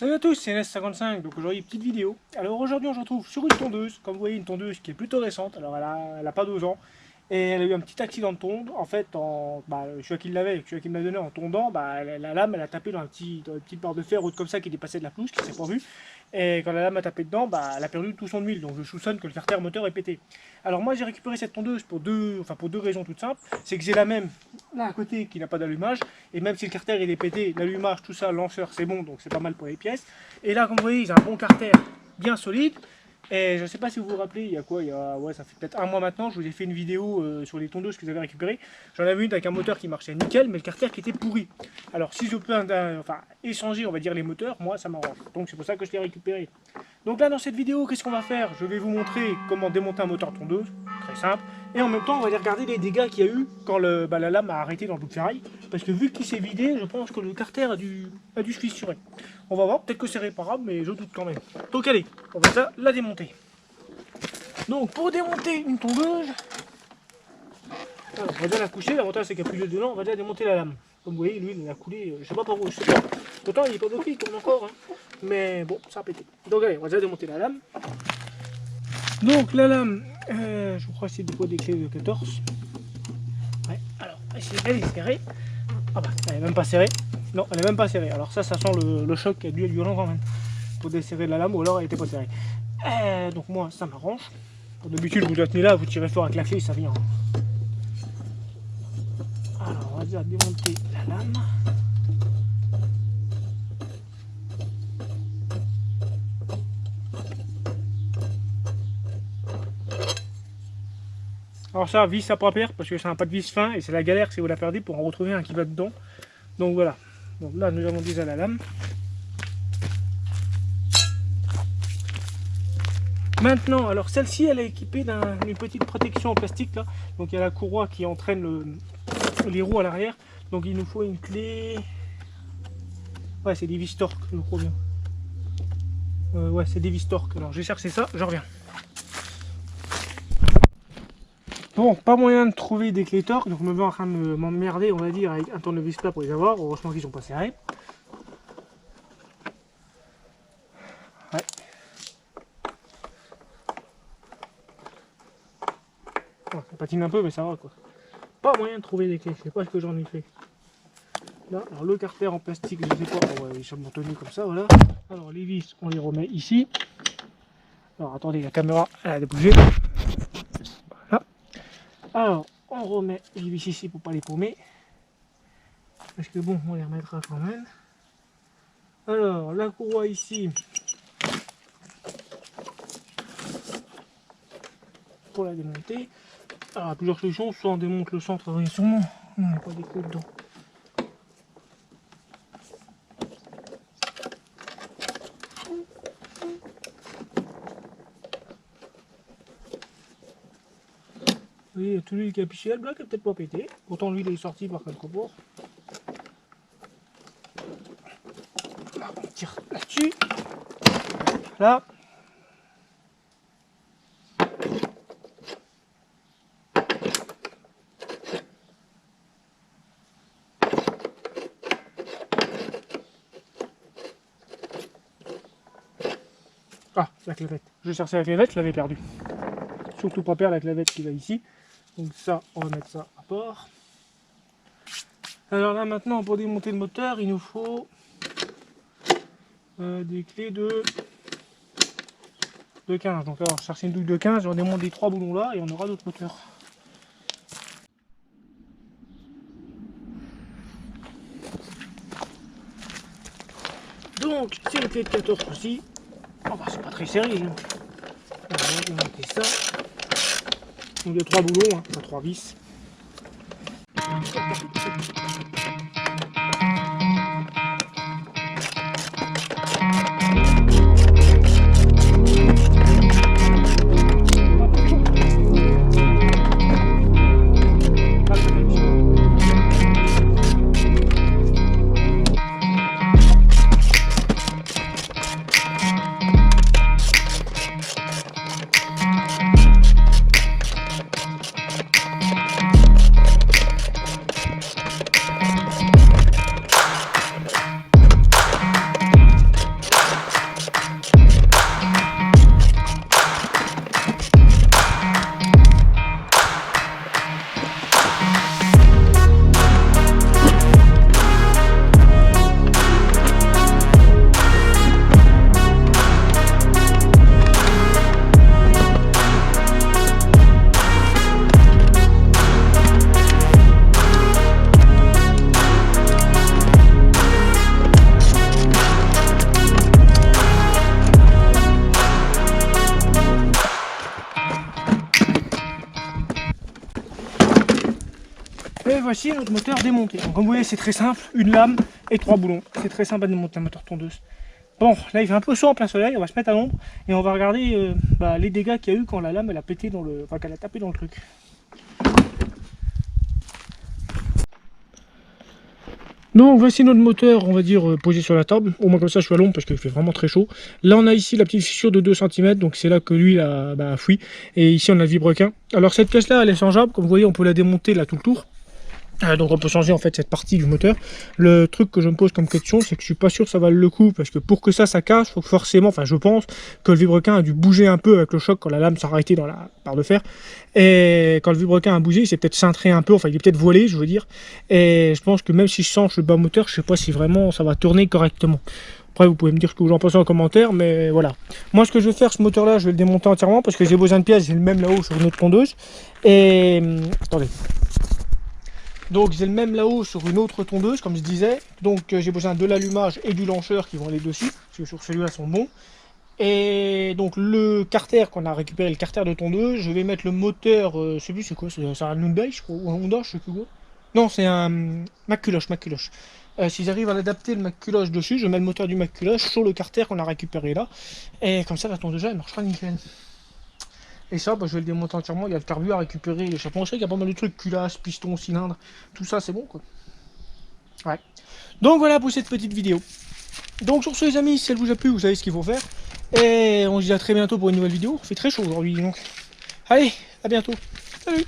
Salut à tous, c'est NS55, donc aujourd'hui petite vidéo. Alors aujourd'hui on se retrouve sur une tondeuse, comme vous voyez une tondeuse qui est plutôt récente, alors elle a pas 12 ans, et elle a eu un petit accident de tonde, en fait, celui qui l'avait, celui qui me l'a donné en tondant, la lame elle a tapé dans une petite barre de fer ou comme ça qui dépassait de la pelouse, qui s'est pas vue, et quand la lame a tapé dedans, elle a perdu tout son huile, donc je soupçonne que le carter moteur est pété. Alors moi j'ai récupéré cette tondeuse pour deux raisons toutes simples, c'est que j'ai la même là à côté qui n'a pas d'allumage, et même si le carter il est pété, l'allumage, tout ça, lanceur c'est bon, donc c'est pas mal pour les pièces. Et là comme vous voyez j'ai un bon carter bien solide, et je sais pas si vous vous rappelez, il y a quoi, ouais, ça fait peut-être un mois maintenant, je vous ai fait une vidéo sur les tondeuses que j'avais récupérées. J'en avais une avec un moteur qui marchait nickel, mais le carter qui était pourri. Alors si je peux échanger on va dire les moteurs, moi ça m'arrange, donc c'est pour ça que je l'ai récupéré. Donc là dans cette vidéo, qu'est-ce qu'on va faire? Je vais vous montrer comment démonter un moteur tondeuse, très simple, et en même temps on va aller regarder les dégâts qu'il y a eu quand la lame a arrêté dans le bout de ferraille, parce que vu qu'il s'est vidé, je pense que le carter a dû se fissurer. On va voir, peut-être que c'est réparable, mais je doute quand même. Donc allez, on va la démonter. Donc pour démonter une tondeuse, alors, on va déjà la coucher, l'avantage c'est qu'il n'y a plus d'huile dedans, on va déjà démonter la lame. Comme vous voyez, l'huile a coulé, je sais pas par où, je sais pas. Pourtant il n'est pas bloqué, il tourne encore, hein. Mais bon, ça a pété. Donc allez, on va déjà démonter la lame. Donc la lame, je crois que c'est des clés de 14. Ouais, alors, elle est serrée. Ah bah, elle est même pas serrée. Non, elle est même pas serrée. Alors ça sent le choc qui a dû être violent quand même. Pour desserrer la lame, ou alors elle était pas serrée. Donc moi, ça m'arrange. D'habitude, vous la tenez là, vous tirez fort avec la clé, ça vient. Alors, on va déjà démonter la lame. Alors ça, vis à pas perdre, parce que ça n'a pas de vis fin, et c'est la galère si vous la perdez pour en retrouver un qui va dedans. Donc voilà. Donc là, nous avons déjà la lame. Maintenant, alors celle-ci, elle est équipée d'une petite protection en plastique là. Donc il y a la courroie qui entraîne les roues à l'arrière. Donc il nous faut une clé. Ouais, c'est des vis torque, je crois bien. Ouais, c'est des vis torque. Alors je vais chercher ça, je reviens. Bon, pas moyen de trouver des clés torque, donc je me vais en train de m'emmerder, on va dire, avec un tournevis plat pour les avoir. Heureusement qu'ils sont pas serrés. Ouais. Bon, ça patine un peu, mais ça va quoi. Pas moyen de trouver des clés, je sais pas ce que j'en ai fait. Là, alors le carter en plastique, je sais pas, oh ouais, ils sont tenus comme ça, voilà. Alors les vis, on les remet ici. Alors attendez, la caméra, elle a bougé. Voilà. Alors, on remet les vis ici pour pas les paumer. Parce que bon, on les remettra quand même. Alors, la courroie ici. Pour la démonter. Alors, plusieurs solutions, soit on démonte le centre, oui, sûrement. Non, il n'y a pas des clous dedans. Vous voyez, tout l'huile qui a piché, le bloc est peut-être pas pété. Pourtant, l'huile est sortie par quelque part. On tire là-dessus. Là. Ah, la clavette. Je cherchais la clavette, je l'avais perdue. Surtout pas perdre la clavette qui va ici. Donc ça, on va mettre ça à part. Alors là maintenant, pour démonter le moteur, il nous faut des clés de 15. Donc alors, chercher une douille de 15, on démonte les 3 boulons là et on aura notre moteur. Donc, c'est une clé de 14 aussi. Oh bah c'est pas très serré. Hein. On va démonter ça. Donc il y a 3 boulons, hein, pas 3 vis. voici notre moteur démonté. Donc, comme vous voyez, c'est très simple, une lame et 3 boulons. C'est très simple à démonter un moteur tondeuse. Bon, là il fait un peu chaud en plein soleil, on va se mettre à l'ombre et on va regarder les dégâts qu'il y a eu quand la lame elle a pété dans le. Enfin qu'elle a tapé dans le truc. Donc voici notre moteur, on va dire, posé sur la table. Au moins comme ça je suis à l'ombre parce qu'il fait vraiment très chaud. Là on a ici la petite fissure de 2 cm, donc c'est là que lui a fui. Et ici on a le vilebrequin. Alors cette pièce là elle est changeable, comme vous voyez on peut la démonter là tout le tour. Donc on peut changer en fait cette partie du moteur. Le truc que je me pose comme question, c'est que je suis pas sûr que ça vaille le coup, parce que pour que ça casse, faut forcément, enfin je pense que le vilebrequin a dû bouger un peu avec le choc quand la lame s'est arrêtée dans la barre de fer. Et quand le vilebrequin a bougé, il s'est peut-être cintré un peu, enfin il est peut-être voilé, je veux dire. Et je pense que même si je change le bas moteur, je sais pas si vraiment ça va tourner correctement. Après vous pouvez me dire ce que vous en pensez en commentaire, mais voilà. Moi ce que je vais faire, ce moteur là, je vais le démonter entièrement, parce que j'ai besoin de pièces, j'ai le même là-haut sur une autre tondeuse. Et attendez. Donc j'ai le même là-haut sur une autre tondeuse, comme je disais. Donc j'ai besoin de l'allumage et du lanceur qui vont aller dessus, parce que sur celui-là sont bons. Et donc le carter qu'on a récupéré, le carter de tondeuse, je vais mettre le moteur, je sais plus c'est quoi, c'est un Hyundai je crois, ou un Honda, je sais plus quoi. Non, c'est un McCulloch. Si j'arrive à l'adapter le McCulloch dessus, je mets le moteur du McCulloch sur le carter qu'on a récupéré là. Et comme ça la tondeuse elle marchera nickel. Et ça, je vais le démonter entièrement. Il y a le carbu à récupérer, l'échappement. Je sais qu'il y a pas mal de trucs, culasse, piston, cylindre, tout ça, c'est bon quoi. Ouais. Donc voilà pour cette petite vidéo. Donc sur ce les amis, si elle vous a plu, vous savez ce qu'il faut faire. Et on se dit à très bientôt pour une nouvelle vidéo. Il fait très chaud aujourd'hui donc. Allez, à bientôt. Salut.